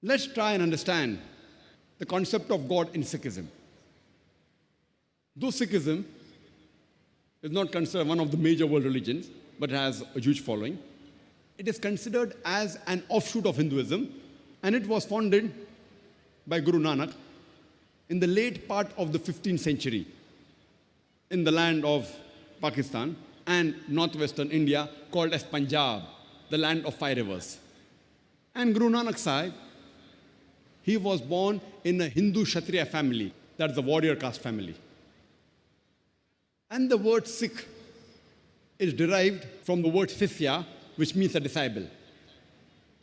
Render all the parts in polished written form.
Let's try and understand the concept of God in Sikhism. Though Sikhism is not considered one of the major world religions, but has a huge following, it is considered as an offshoot of Hinduism, and it was founded by Guru Nanak in the late part of the 15th century in the land of Pakistan and northwestern India, called as Punjab, the land of 5 rivers. And Guru Nanak Sahib, he was born in a Hindu Kshatriya family, that's the warrior caste family. And the word Sikh is derived from the word Sisya, which means a disciple.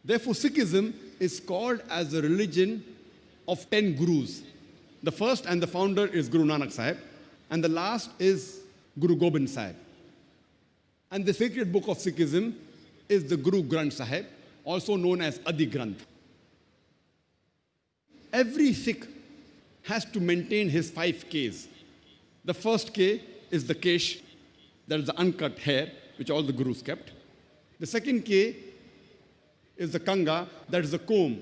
Therefore, Sikhism is called as a religion of 10 gurus. The first and the founder is Guru Nanak Sahib, and the last is Guru Gobind Sahib. And the sacred book of Sikhism is the Guru Granth Sahib, also known as Adi Granth. Every Sikh has to maintain his 5 Ks. The first K is the kesh, that is the uncut hair, which all the gurus kept. The second K is the kanga, that is the comb,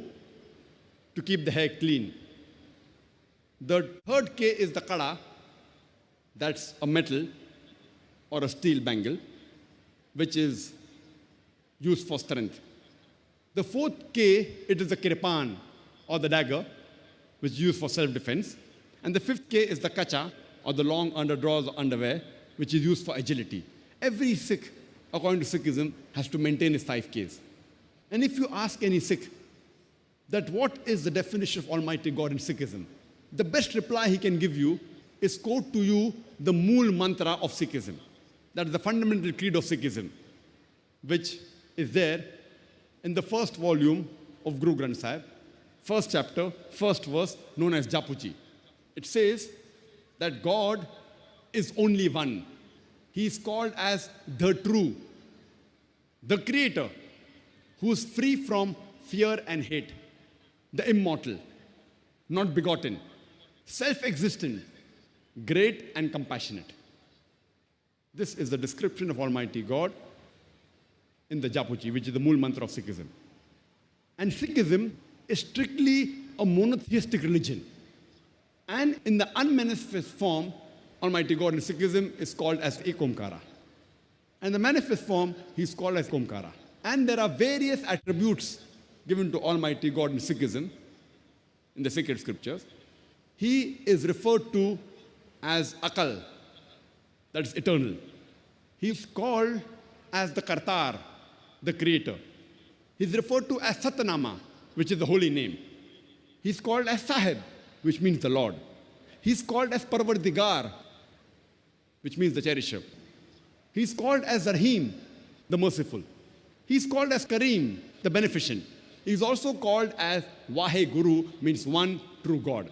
to keep the hair clean. The third K is the kada, that's a metal or a steel bangle, which is used for strength. The fourth K, it is the kirpan, or the dagger, which is used for self-defense. And the fifth K is the kacha, or the long underdrawers or underwear, which is used for agility. Every Sikh, according to Sikhism, has to maintain his 5 Ks. And if you ask any Sikh that what is the definition of Almighty God in Sikhism, the best reply he can give you is quote to you the Mool Mantra of Sikhism. That is the fundamental creed of Sikhism, which is there in the first volume of Guru Granth Sahib, first chapter, first verse, known as Japuji. It says that God is only one. He is called as the true, the creator, who is free from fear and hate, the immortal, not begotten, self-existent, great and compassionate. This is the description of Almighty God in the Japuji, which is the Mool Mantra of Sikhism. And Sikhism is strictly a monotheistic religion. And in the unmanifest form, Almighty God in Sikhism is called as Ekomkara. And the manifest form, he is called as Omkara. And there are various attributes given to Almighty God in Sikhism, in the sacred scriptures. He is referred to as Akal, that is eternal. He is called as the Kartar, the creator. He is referred to as Satnama, which is the holy name. He is called as Sahib, which means the Lord. He is called as Parvardigar, which means the cherisher. He is called as Rahim, the merciful. He is called as Kareem, the beneficent. He is also called as Vahe Guru, means one true God.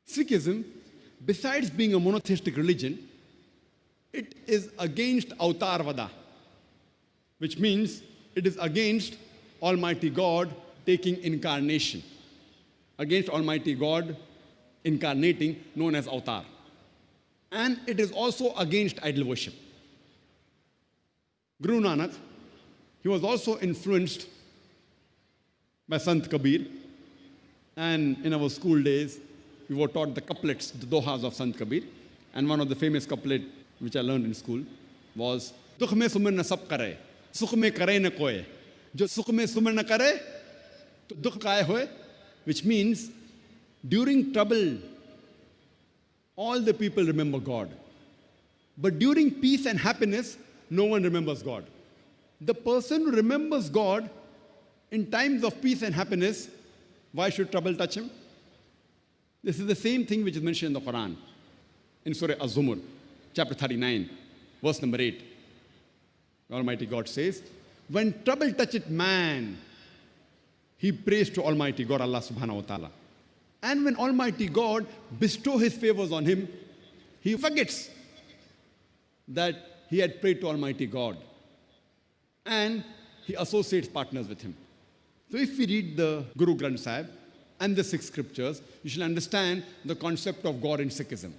Sikhism, besides being a monotheistic religion, it is against Avtarvada, which means it is against Almighty God taking incarnation, against Almighty God incarnating, known as Avatar. And it is also against idol worship. Guru Nanak, he was also influenced by Sant Kabir. And in our school days, we were taught the couplets, the dohas of Sant Kabir. And one of the famous couplet which I learned in school was, Dukh mein sumir na sab kare, sukh mein kare na koye. Jo sukh mein sumir na kare, to dukh kaye hoye, which means during trouble, all the people remember God. But during peace and happiness, no one remembers God. The person who remembers God in times of peace and happiness, why should trouble touch him? This is the same thing which is mentioned in the Quran, in Surah Az-Zumur, chapter 39, verse number 8. Almighty God says, when trouble toucheth man, he prays to Almighty God, Allah subhanahu wa ta'ala. And when Almighty God bestow his favors on him, he forgets that he had prayed to Almighty God. And he associates partners with him. So if we read the Guru Granth Sahib and the 6 scriptures, you shall understand the concept of God in Sikhism.